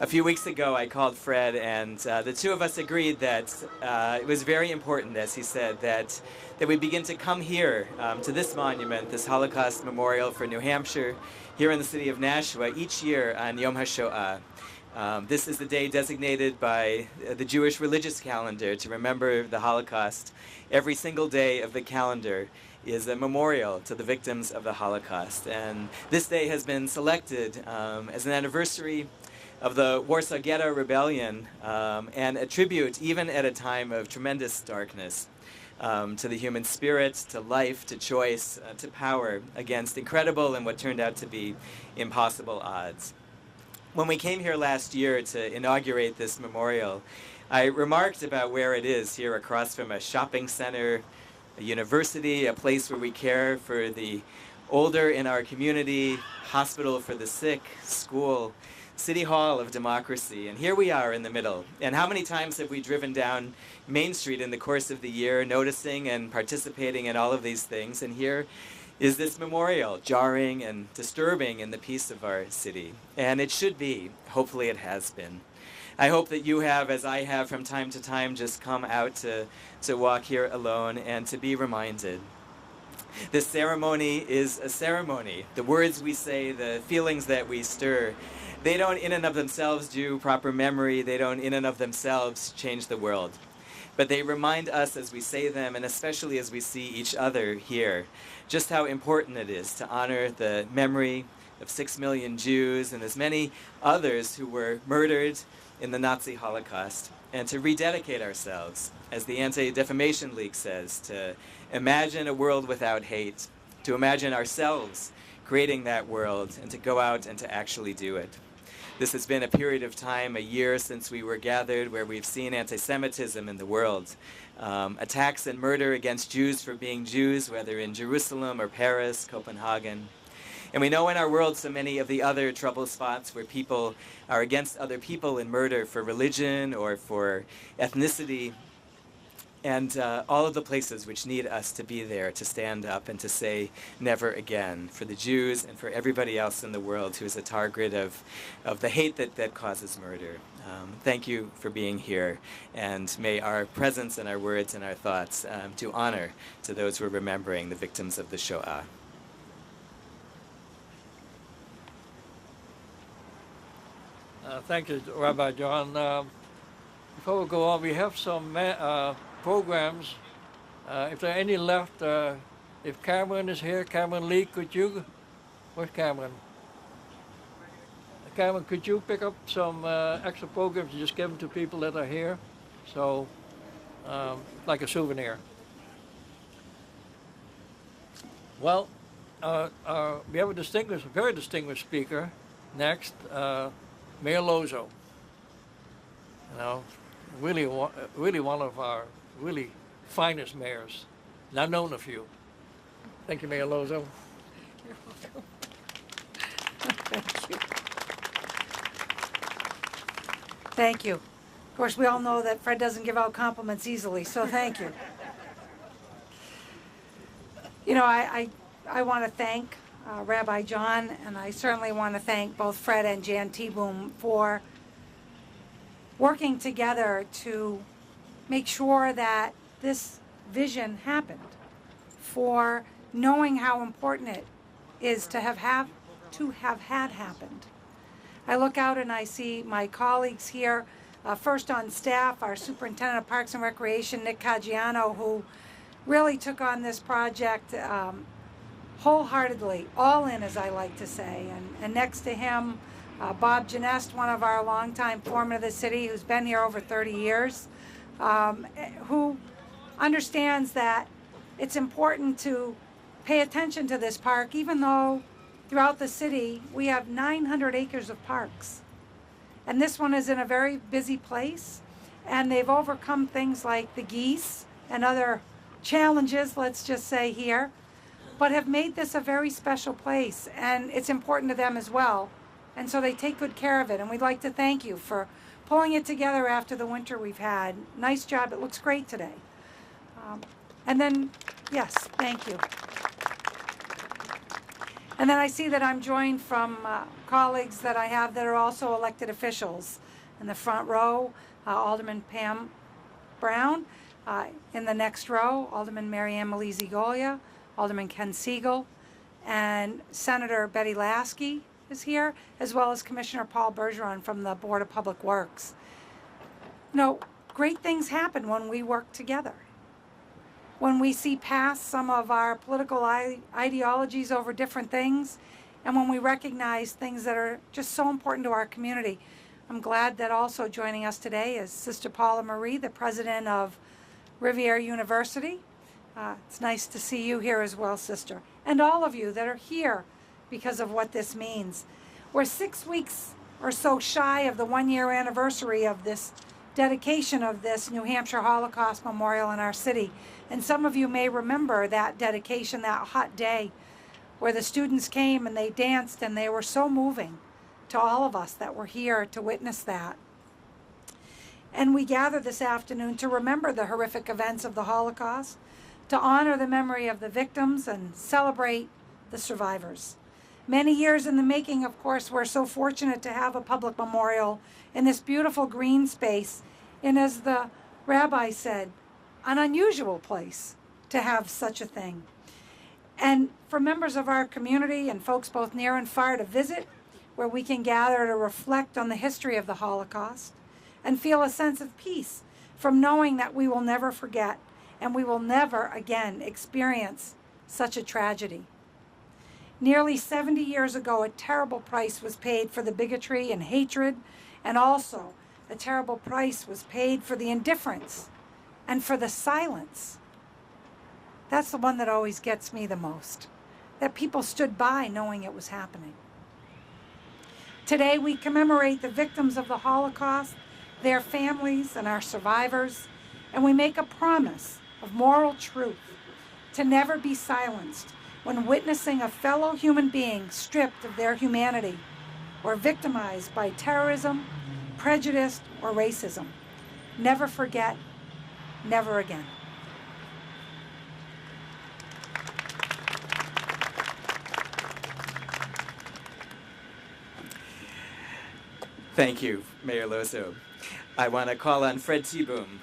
A few weeks ago, I called Fred, and the two of us agreed that it was very important, as he said, that we begin to come here to this monument, this Holocaust Memorial for New Hampshire, here in the city of Nashua, each year on Yom HaShoah. This is the day designated by the Jewish religious calendar to remember the Holocaust. Every single day of the calendar is a memorial to the victims of the Holocaust. And this day has been selected as an anniversary of the Warsaw Ghetto Rebellion, and a tribute, even at a time of tremendous darkness, to the human spirit, to life, to choice, to power, against incredible and what turned out to be impossible odds. When we came here last year to inaugurate this memorial, I remarked about where it is here across from a shopping center, a university, a place where we care for the older in our community, hospital for the sick, school, City Hall of democracy, and here we are in the middle. And how many times have we driven down Main Street in the course of the year, noticing and participating in all of these things, and here is this memorial, jarring and disturbing in the peace of our city. And it should be. Hopefully it has been. I hope that you have, as I have from time to time, just come out to walk here alone and to be reminded. This ceremony is a ceremony. The words we say, the feelings that we stir, they don't in and of themselves do proper memory. They don't in and of themselves change the world. But they remind us as we say them, and especially as we see each other here, just how important it is to honor the memory of 6 million Jews and as many others who were murdered in the Nazi Holocaust, and to rededicate ourselves, as the Anti-Defamation League says, to imagine a world without hate, to imagine ourselves creating that world, and to go out and to actually do it. This has been a period of time, a year since we were gathered, where we've seen anti-Semitism in the world. Attacks and murder against Jews for being Jews, whether in Jerusalem or Paris, Copenhagen. And we know in our world so many of the other trouble spots where people are against other people in murder for religion or for ethnicity. And all of the places which need us to be there, to stand up and to say never again, for the Jews and for everybody else in the world who is a target of the hate that causes murder. Thank you for being here, and may our presence and our words and our thoughts do honor to those who are remembering the victims of the Shoah. Thank you, Rabbi John. Before we go on, we have some programs. If there are any left, if Cameron is here, Cameron Lee, could you, where's Cameron? Cameron, could you pick up some extra programs and just give them to people that are here? So, like a souvenir. Well, we have a very distinguished speaker next, Mayor Lozo. You know, really one of our really finest mayors. And I've known a few. Thank you, Mayor Lozo. You're welcome. Thank you. Thank you. Of course, we all know that Fred doesn't give out compliments easily, so thank you. You know, I want to thank Rabbi John, and I certainly want to thank both Fred and Jan T-Boom for working together to make sure that this vision happened, for knowing how important it is to have had happened. I look out and I see my colleagues here, first on staff, our Superintendent of Parks and Recreation, Nick Caggiano, who really took on this project wholeheartedly, all in, as I like to say. And next to him, Bob Genest, one of our longtime foremen of the city, who's been here over 30 years, who understands that it's important to pay attention to this park, even though throughout the city we have 900 acres of parks. And this one is in a very busy place, and they've overcome things like the geese and other challenges, let's just say here, but have made this a very special place, and it's important to them as well. And so they take good care of it, and we'd like to thank you for pulling it together after the winter we've had. Nice job, it looks great today. And then, yes, thank you. And then I see that I'm joined from colleagues that I have that are also elected officials. In the front row, Alderman Pam Brown. In the next row, Alderman Mary Ann Malizzi-Golia, Alderman Ken Siegel, and Senator Betty Lasky is here, as well as Commissioner Paul Bergeron from the Board of Public Works. You know, great things happen when we work together. When we see past some of our political ideologies over different things, and when we recognize things that are just so important to our community. I'm glad that also joining us today is Sister Paula Marie, the president of Riviera University. It's nice to see you here as well, sister. And all of you that are here because of what this means. We're 6 weeks or so shy of the 1-year anniversary of this dedication of this New Hampshire Holocaust Memorial in our city. And some of you may remember that dedication, that hot day where the students came and they danced, and they were so moving to all of us that were here to witness that. And we gather this afternoon to remember the horrific events of the Holocaust, to honor the memory of the victims and celebrate the survivors. Many years in the making, of course. We're so fortunate to have a public memorial in this beautiful green space, and as the rabbi said, an unusual place to have such a thing. And for members of our community and folks both near and far to visit, where we can gather to reflect on the history of the Holocaust and feel a sense of peace from knowing that we will never forget and we will never again experience such a tragedy. Nearly 70 years ago, a terrible price was paid for the bigotry and hatred, and also a terrible price was paid for the indifference and for the silence. That's the one that always gets me the most, that people stood by knowing it was happening. Today we commemorate the victims of the Holocaust, their families, and our survivors, and we make a promise of moral truth to never be silenced when witnessing a fellow human being stripped of their humanity or victimized by terrorism, prejudice, or racism. Never forget, never again. Thank you, Mayor Lozo. I want to call on Fred Seaboom,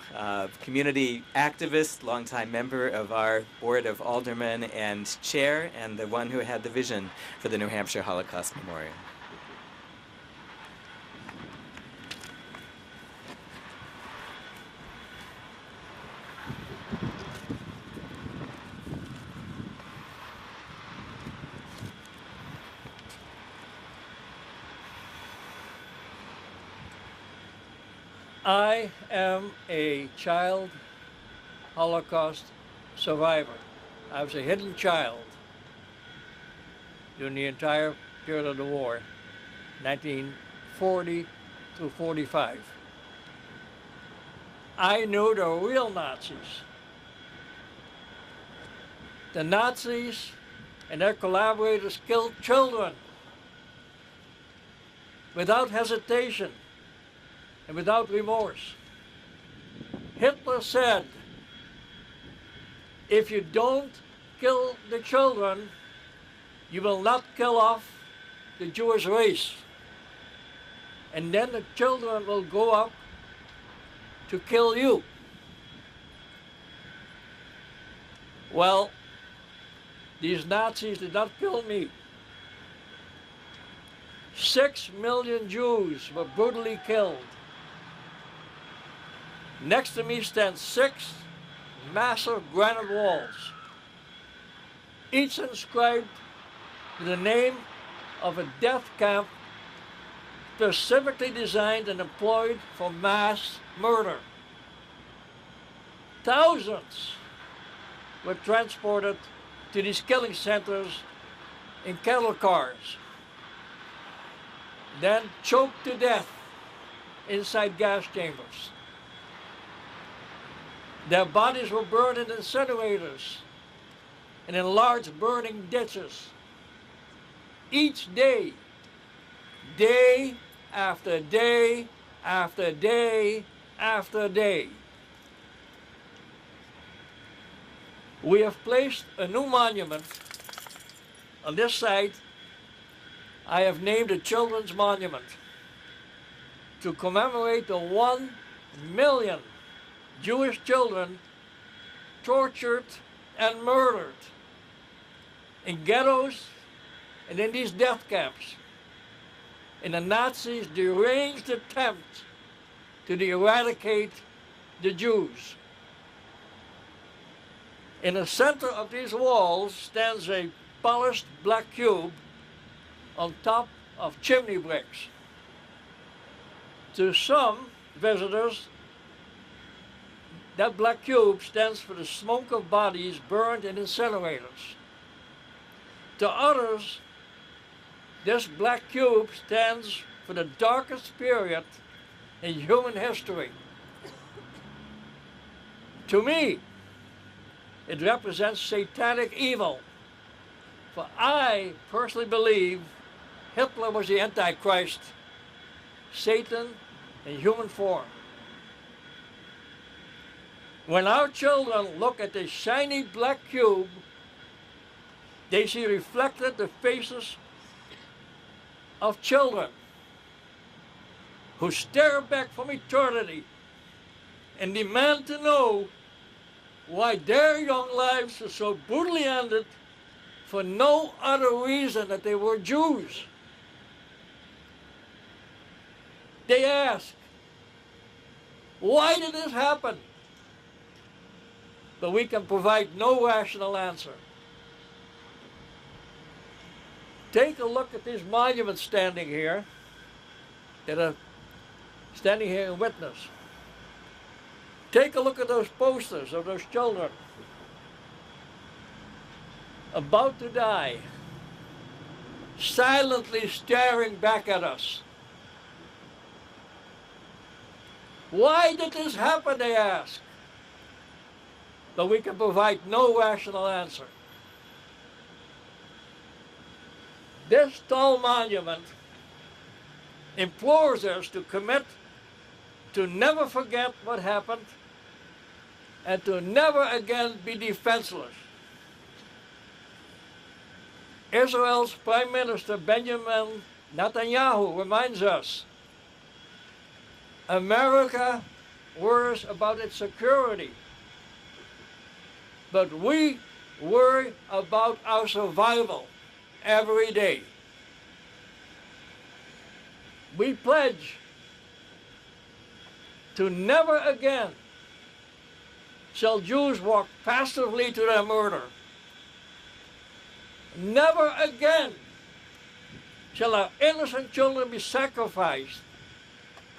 community activist, longtime member of our Board of Aldermen and chair, and the one who had the vision for the New Hampshire Holocaust Memorial. I am a child Holocaust survivor. I was a hidden child during the entire period of the war, 1940 to 45. I knew the real Nazis. The Nazis and their collaborators killed children without hesitation and without remorse. Hitler said, if you don't kill the children, you will not kill off the Jewish race. And then the children will go up to kill you. Well, these Nazis did not kill me. 6 million Jews were brutally killed. Next to me stand 6 massive granite walls, each inscribed with the name of a death camp specifically designed and employed for mass murder. Thousands were transported to these killing centers in cattle cars, then choked to death inside gas chambers. Their bodies were burned in incinerators and in large burning ditches. Each day, day after day after day after day. We have placed a new monument on this site I have named a children's monument to commemorate the 1 million Jewish children tortured and murdered in ghettos and in these death camps in the Nazis' deranged attempt to eradicate the Jews. In the center of these walls stands a polished black cube on top of chimney bricks. To some visitors, that black cube stands for the smoke of bodies burned in incinerators. To others, this black cube stands for the darkest period in human history. To me, it represents satanic evil, for I personally believe Hitler was the Antichrist, Satan in human form. When our children look at the shiny black cube, they see reflected the faces of children who stare back from eternity and demand to know why their young lives are so brutally ended for no other reason that they were Jews. They ask, why did this happen? But we can provide no rational answer. Take a look at these monuments standing here that are standing here in witness. Take a look at those posters of those children about to die, silently staring back at us. Why did this happen, they ask. But we can provide no rational answer. This tall monument implores us to commit to never forget what happened and to never again be defenseless. Israel's Prime Minister Benjamin Netanyahu reminds us, America worries about its security, but we worry about our survival every day. We pledge to never again shall Jews walk passively to their murder. Never again shall our innocent children be sacrificed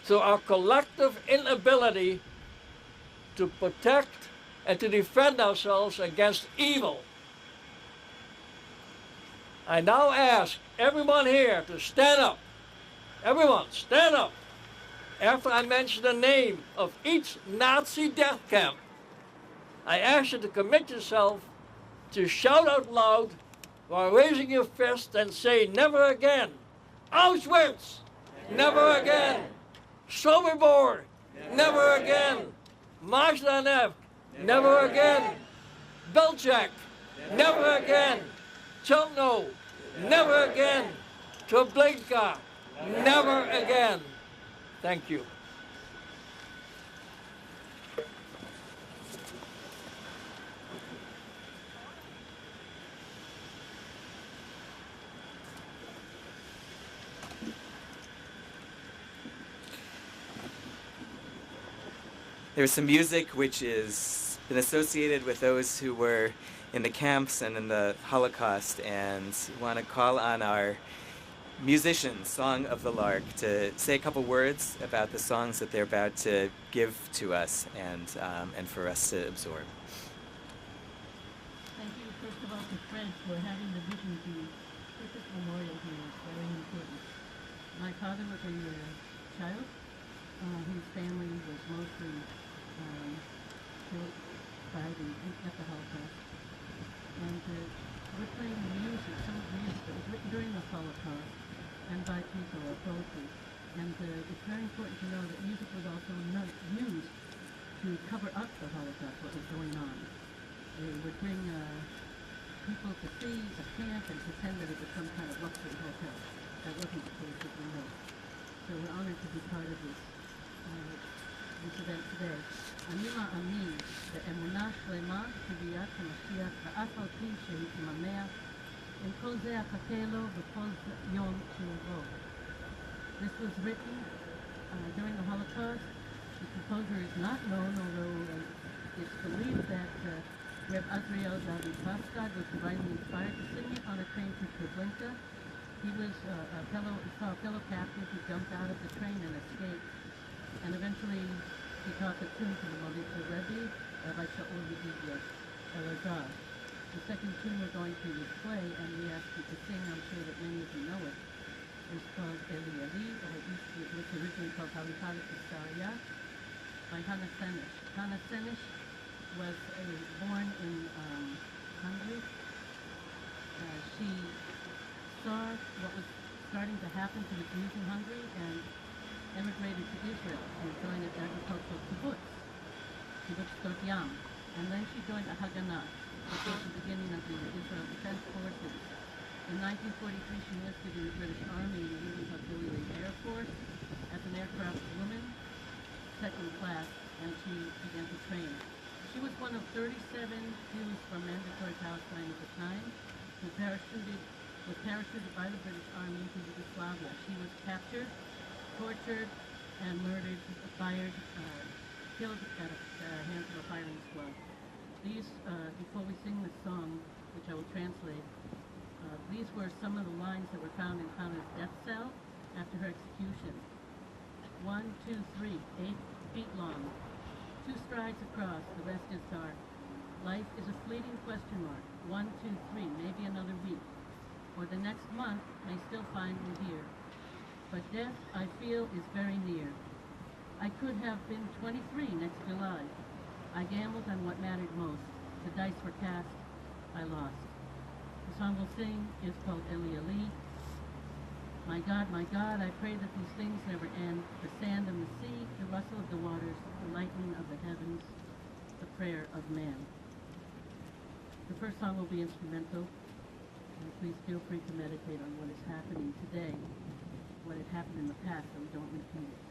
through our collective inability to protect and to defend ourselves against evil. I now ask everyone here to stand up. Everyone, stand up. After I mention the name of each Nazi death camp, I ask you to commit yourself to shout out loud while raising your fist and say, never again. Auschwitz, never again. Sobibor, never again. Majdanek, never again. Belzec, never again. Chelmno, never again. Treblinka, never again. Thank you. There's some music which has been associated with those who were in the camps and in the Holocaust, and want to call on our musicians, Song of the Lark, to say a couple words about the songs that they're about to give to us and for us to absorb. Thank you, first of all, to Fred for having the vision to put this memorial here. It's very important. My father was a child whose family was mostly killed at the Holocaust. And we're playing music, some music that was written during the Holocaust and by people or poetry. And it's very important to know that music was also used to cover up the Holocaust, what was going on. They would bring people to see a camp and pretend that it was some kind of luxury hotel. that wasn't the case with the North. So we're honored to be part of this event today. אני מאמין באמונה שלמה שביאת המשיח ואף על פי שהתממע, עם כל זה אחכה לו בכל יום שיבוא. This was written during the Holocaust. The composer is not known, although it's believed that Reb Azriel David Pascad was divinely inspired to sing it on a train to Treblinka. He was saw a fellow captive who jumped out of the train and escaped, and eventually he taught the tune to the Molitva Rebbe, Rabbi Shaul Yedidia Elazar. The second tune we're going to display, and we ask you to sing, I'm sure that many of you know it, is called Eli Eli, or it was originally called Halifalit Isariah, by Hannah Senish. Hannah Senish was born in Hungary. She saw what was starting to happen to the Jews in Hungary and emigrated to Israel and joined an agricultural kibbutz Sdot Yam. And then she joined the Haganah, which was the beginning of the Israel Defense Forces. In 1943, she enlisted in the British Army in the Union Auxiliary Air Force as an aircraft woman, second class, and she began to train. She was one of 37 Jews from mandatory Palestine at the time who was parachuted by the British Army into Yugoslavia. She was captured, tortured, and murdered, killed at the hands of a firing squad. These, before we sing this song, which I will translate, these were some of the lines that were found in Hannah's death cell after her execution. 1, 2, 3, 8 feet long. 2 strides across, the rest is dark. Life is a fleeting question mark. 1, 2, 3, maybe another week. Or the next month may still find me here. But death, I feel, is very near. I could have been 23 next July. I gambled on what mattered most. The dice were cast. I lost. The song we'll sing is called Eli Eli. My God, I pray that these things never end. The sand and the sea, the rustle of the waters, the lightning of the heavens, the prayer of man. The first song will be instrumental. And please feel free to meditate on what is happening today, what had happened in the past, so we don't repeat it.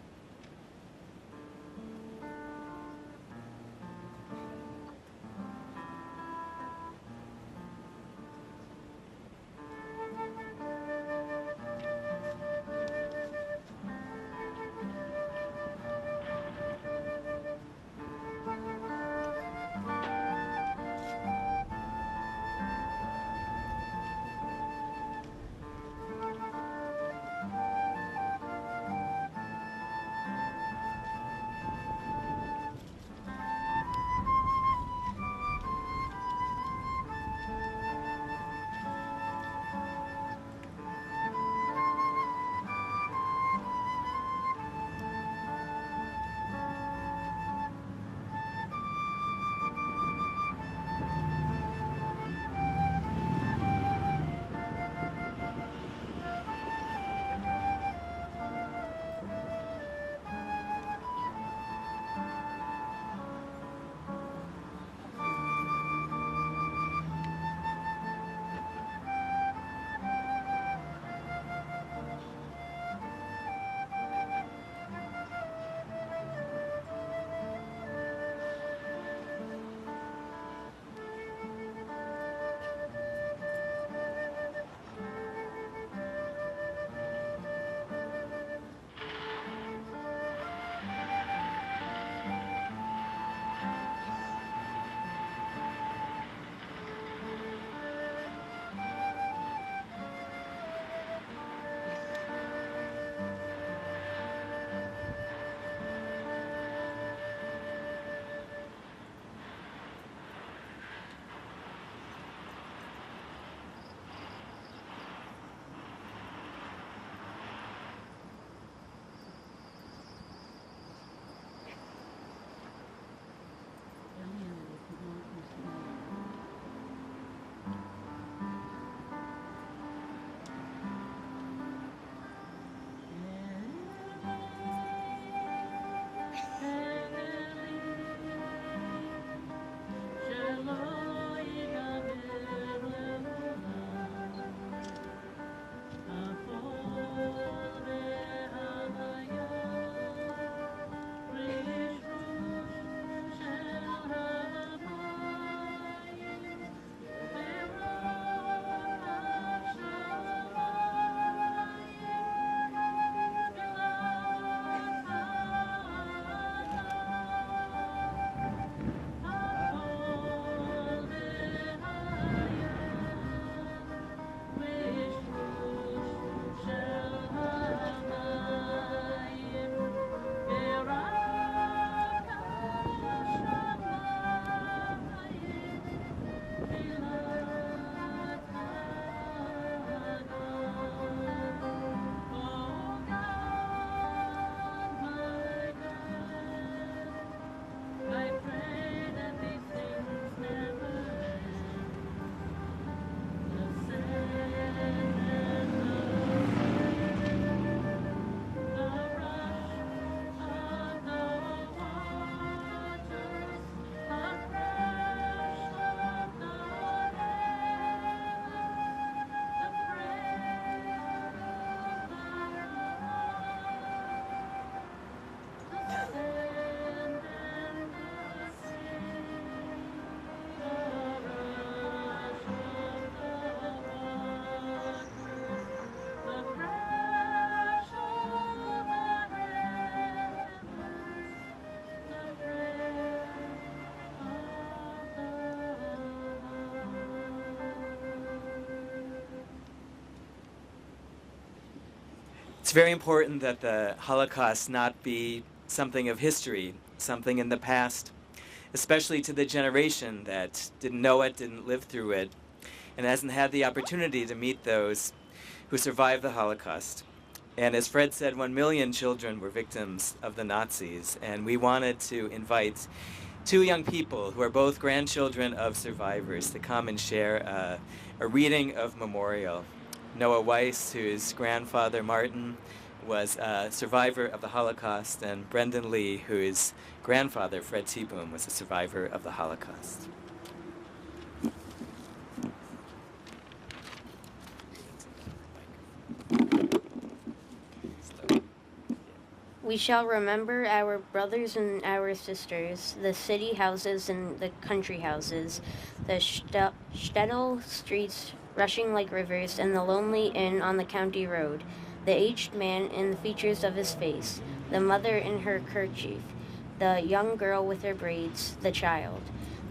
It's very important that the Holocaust not be something of history, something in the past, especially to the generation that didn't know it, didn't live through it, and hasn't had the opportunity to meet those who survived the Holocaust. And as Fred said, 1 million children were victims of the Nazis, and we wanted to invite two young people who are both grandchildren of survivors to come and share a reading of memorial. Noah Weiss, whose grandfather Martin was a survivor of the Holocaust, and Brendan Lee, whose grandfather Fred T-Boom was a survivor of the Holocaust. We shall remember our brothers and our sisters, the city houses and the country houses, the shtetl streets rushing like rivers, and the lonely inn on the county road, the aged man in the features of his face, the mother in her kerchief, the young girl with her braids, the child,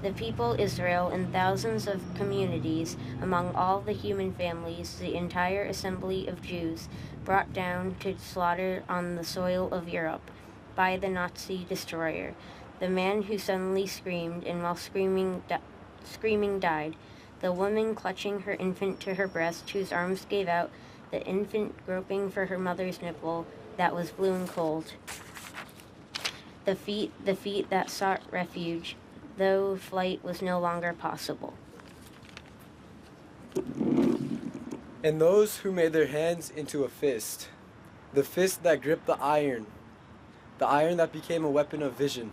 the people Israel in thousands of communities, among all the human families, the entire assembly of Jews, brought down to slaughter on the soil of Europe by the Nazi destroyer, the man who suddenly screamed and while screaming died, the woman clutching her infant to her breast whose arms gave out, the infant groping for her mother's nipple that was blue and cold, the feet that sought refuge, though flight was no longer possible. And those who made their hands into a fist, the fist that gripped the iron that became a weapon of vision,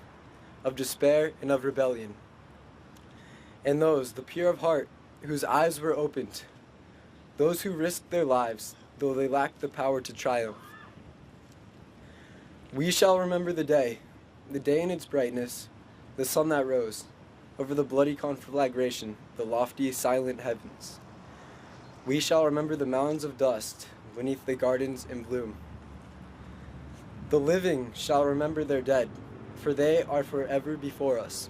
of despair, and of rebellion. And those, the pure of heart, whose eyes were opened, those who risked their lives, though they lacked the power to triumph. We shall remember the day in its brightness, the sun that rose, over the bloody conflagration, the lofty, silent heavens. We shall remember the mountains of dust beneath the gardens in bloom. The living shall remember their dead, for they are forever before us.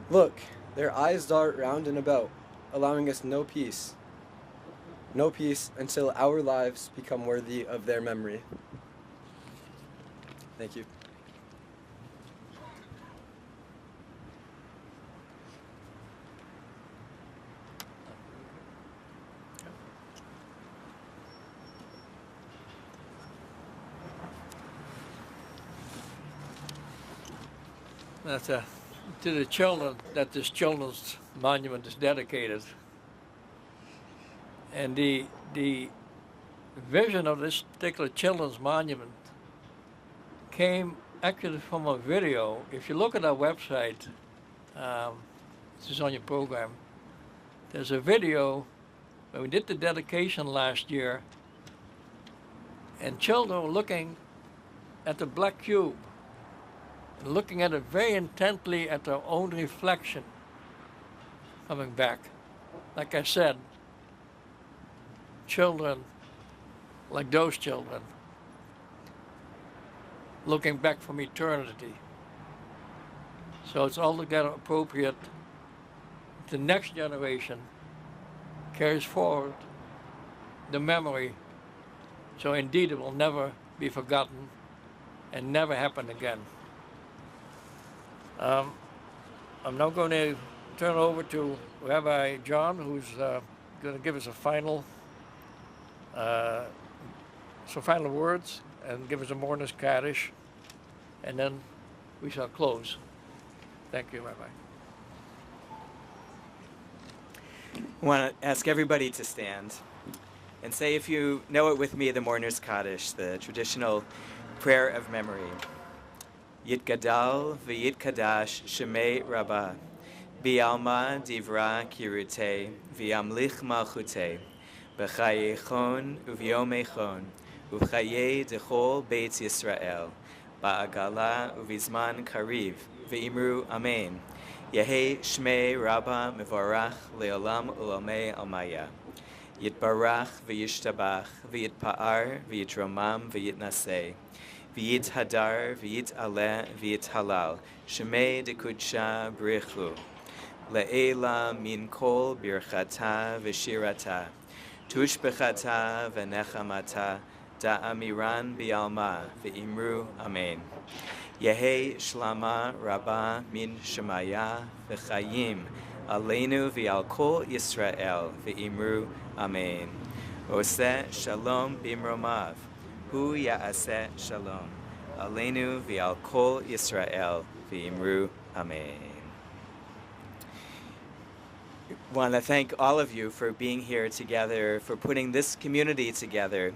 Look, their eyes dart round and about, allowing us no peace until our lives become worthy of their memory. Thank you. That's to the children that this children's monument is dedicated. And the vision of this particular children's monument came actually from a video. If you look at our website, this is on your program, there's a video when we did the dedication last year, and children were looking at the black cube, looking at it very intently at their own reflection coming back. Like I said, children, like those children, looking back from eternity. So it's altogether appropriate. The next generation carries forward the memory, so indeed it will never be forgotten and never happen again. I'm now going to turn over to Rabbi John, who's going to give us some final words and give us a mourner's Kaddish, and then we shall close. Thank you, Rabbi. I want to ask everybody to stand and say, if you know it with me, the mourner's Kaddish, the traditional prayer of memory. Yitgadal v'yitkadash shemei Rabbah, bi'alma divra kirute, v'yamlich malchute, b'chayechon u'v'yomechon, u'v'chaye dechol beit Yisrael, ba'agala u'v'zman kariv, v'imru amen. Yehi shmei Rabbah mevorach le'olam u'lamei almaya. Yitbarach v'yishtabach, v'yitpa'ar, v'yitromam, v'yitnaseh. V'yit hadar, v'yit aleh, v'yit halal, shemei dekudsha brichu, le'ela min kol birchata v'shirata, tushbechata v'nechamata, da'amiran bi'alma ve'imru amen. Yehi shlama rabba min shemaya v'chayim aleinu v'al kol Yisrael ve'imru amen. Oseh shalom bimromav, hu ya'aseh shalom aleinu v'al kol Yisrael ve'imru amen. Want to thank all of you for being here together, for putting this community together,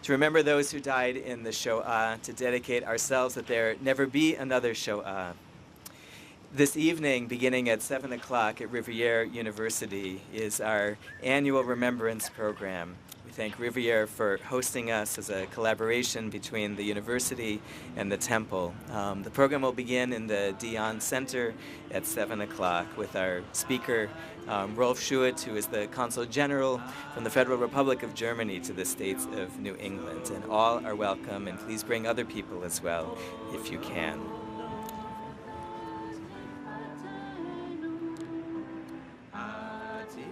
to remember those who died in the Shoah, to dedicate ourselves that there never be another Shoah. This evening, beginning at 7 o'clock at Riviere University, is our annual Remembrance program. We thank Riviere for hosting us as a collaboration between the university and the temple. The program will begin in the Dion Center at 7 o'clock with our speaker, Rolf Schuett, who is the Consul General from the Federal Republic of Germany to the States of New England. And all are welcome, and please bring other people as well if you can. Ati